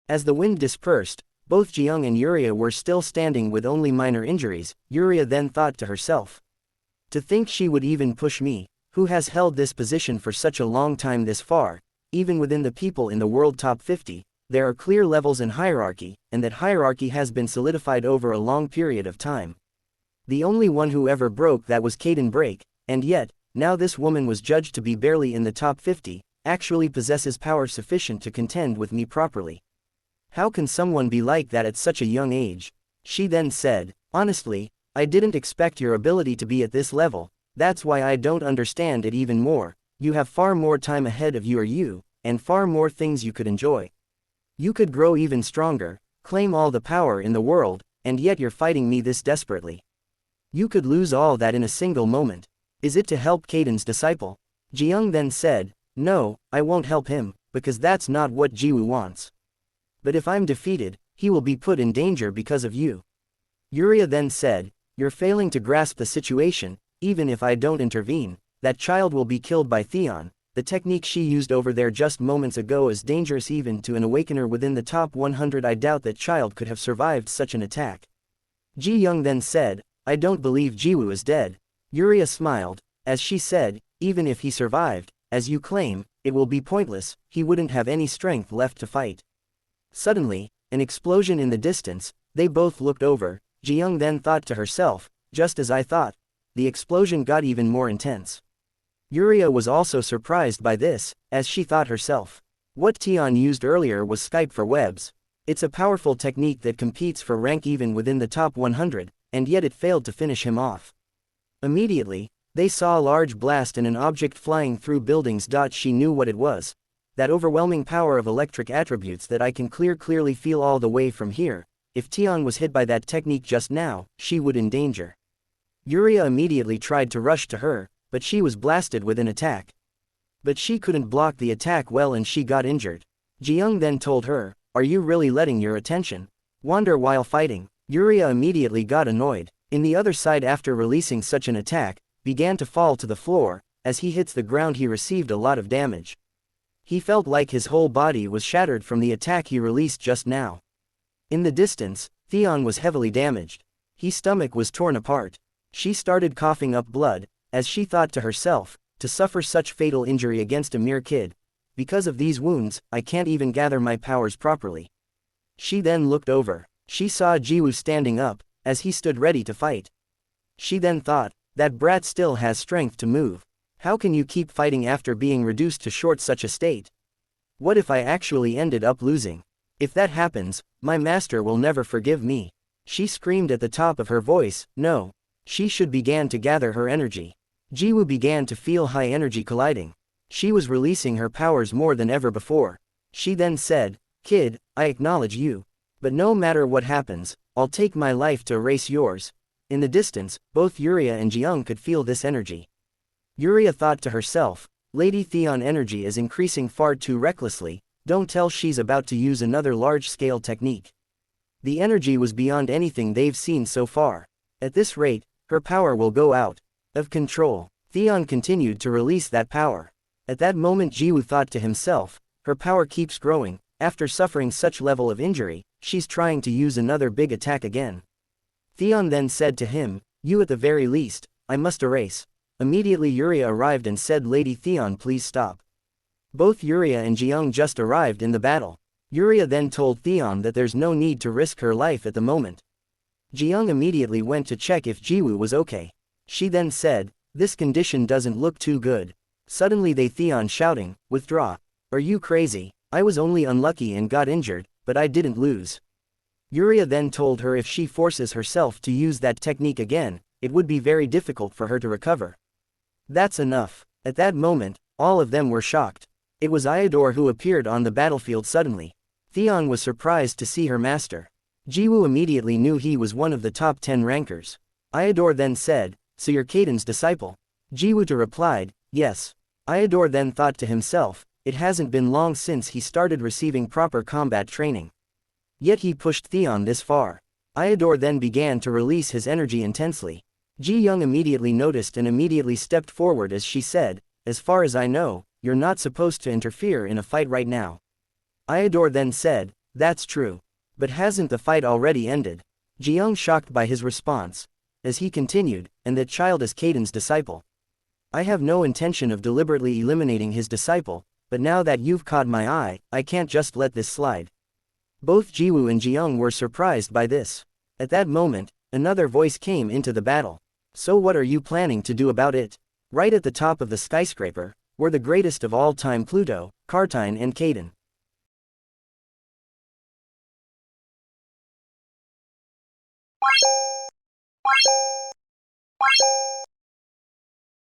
As the wind dispersed, both Jang and Yura were still standing with only minor injuries. Yura then thought to herself. To think she would even push me, who has held this position for such a long time this far. Even within the people in the world top 50, there are clear levels in hierarchy, and that hierarchy has been solidified over a long period of time. The only one who ever broke that was Caden Break, and yet, now this woman was judged to be barely in the top 50, actually possesses power sufficient to contend with me properly. How can someone be like that at such a young age? She then said, honestly, I didn't expect your ability to be at this level, that's why I don't understand it even more. You have far more time ahead of you, and far more things you could enjoy. You could grow even stronger, claim all the power in the world, and yet you're fighting me this desperately. You could lose all that in a single moment. Is it to help Caden's disciple? Jang then said, no, I won't help him, because that's not what Jiwoo wants. But if I'm defeated, he will be put in danger because of you. Yura then said, you're failing to grasp the situation. Even if I don't intervene, that child will be killed by Theon. The technique she used over there just moments ago is dangerous even to an awakener within the top 100. I doubt that child could have survived such an attack. Ji-young then said, I don't believe Jiwoo is dead. Yura smiled, as she said, even if he survived, as you claim, it will be pointless, he wouldn't have any strength left to fight. Suddenly, an explosion in the distance, they both looked over. Ji-young then thought to herself, just as I thought. The explosion got even more intense. Yura was also surprised by this, as she thought herself. What Theon used earlier was Skype for webs. It's a powerful technique that competes for rank even within the top 100, and yet it failed to finish him off. Immediately, they saw a large blast and an object flying through buildings. She knew what it was. That overwhelming power of electric attributes that I can clearly feel all the way from here. If Theon was hit by that technique just now, she would in danger. Yura immediately tried to rush to her, but she was blasted with an attack. But she couldn't block the attack well and she got injured. Ji-young then told her, are you really letting your attention wander while fighting? Yura immediately got annoyed. In the other side, after releasing such an attack, began to fall to the floor. As he hits the ground he received a lot of damage. He felt like his whole body was shattered from the attack he released just now. In the distance, Theon was heavily damaged. His stomach was torn apart. She started coughing up blood, as she thought to herself, to suffer such fatal injury against a mere kid. Because of these wounds, I can't even gather my powers properly. She then looked over. She saw Jiwoo standing up, as he stood ready to fight. She then thought, that brat still has strength to move. How can you keep fighting after being reduced to such a state? What if I actually ended up losing? If that happens, my master will never forgive me. She screamed at the top of her voice, no. She began to gather her energy. Jiwoo began to feel high energy colliding. She was releasing her powers more than ever before. She then said, kid, I acknowledge you. But no matter what happens, I'll take my life to erase yours. In the distance, both Yura and Ji-young could feel this energy. Yura thought to herself, Lady Theon energy is increasing far too recklessly, don't tell she's about to use another large-scale technique. The energy was beyond anything they've seen so far. At this rate, her power will go out of control. Theon continued to release that power. At that moment Jiwoo thought to himself, her power keeps growing, after suffering such level of injury, she's trying to use another big attack again. Theon then said to him, you at the very least, I must erase. Immediately Yura arrived and said, Lady Theon, please stop. Both Yura and Ji-young just arrived in the battle. Yura then told Theon that there's no need to risk her life at the moment. Ji-young immediately went to check if Jiwoo was okay. She then said, this condition doesn't look too good. Suddenly they Theon shouting, withdraw. Are you crazy? I was only unlucky and got injured, but I didn't lose. Yura then told her if she forces herself to use that technique again, it would be very difficult for her to recover. That's enough. At that moment, all of them were shocked. It was Iodor who appeared on the battlefield suddenly. Theon was surprised to see her master. Jiwoo immediately knew he was one of the top 10 rankers. Iodor then said, so you're Caden's disciple? Jiwoo replied, yes. Iodor then thought to himself, it hasn't been long since he started receiving proper combat training. Yet he pushed Theon this far. Iodor then began to release his energy intensely. Ji-young immediately noticed and immediately stepped forward as she said, as far as I know, you're not supposed to interfere in a fight right now. Iodor then said, That's true. But hasn't the fight already ended? Jiyoung shocked by his response. As he continued, and that child is Kaiden's disciple. I have no intention of deliberately eliminating his disciple, but now that you've caught my eye, I can't just let this slide. Both Jiwoo and Jiyoung were surprised by this. At that moment, another voice came into the battle. So what are you planning to do about it? Right at the top of the skyscraper, were the greatest of all time Pluto, Kartine and Kaiden.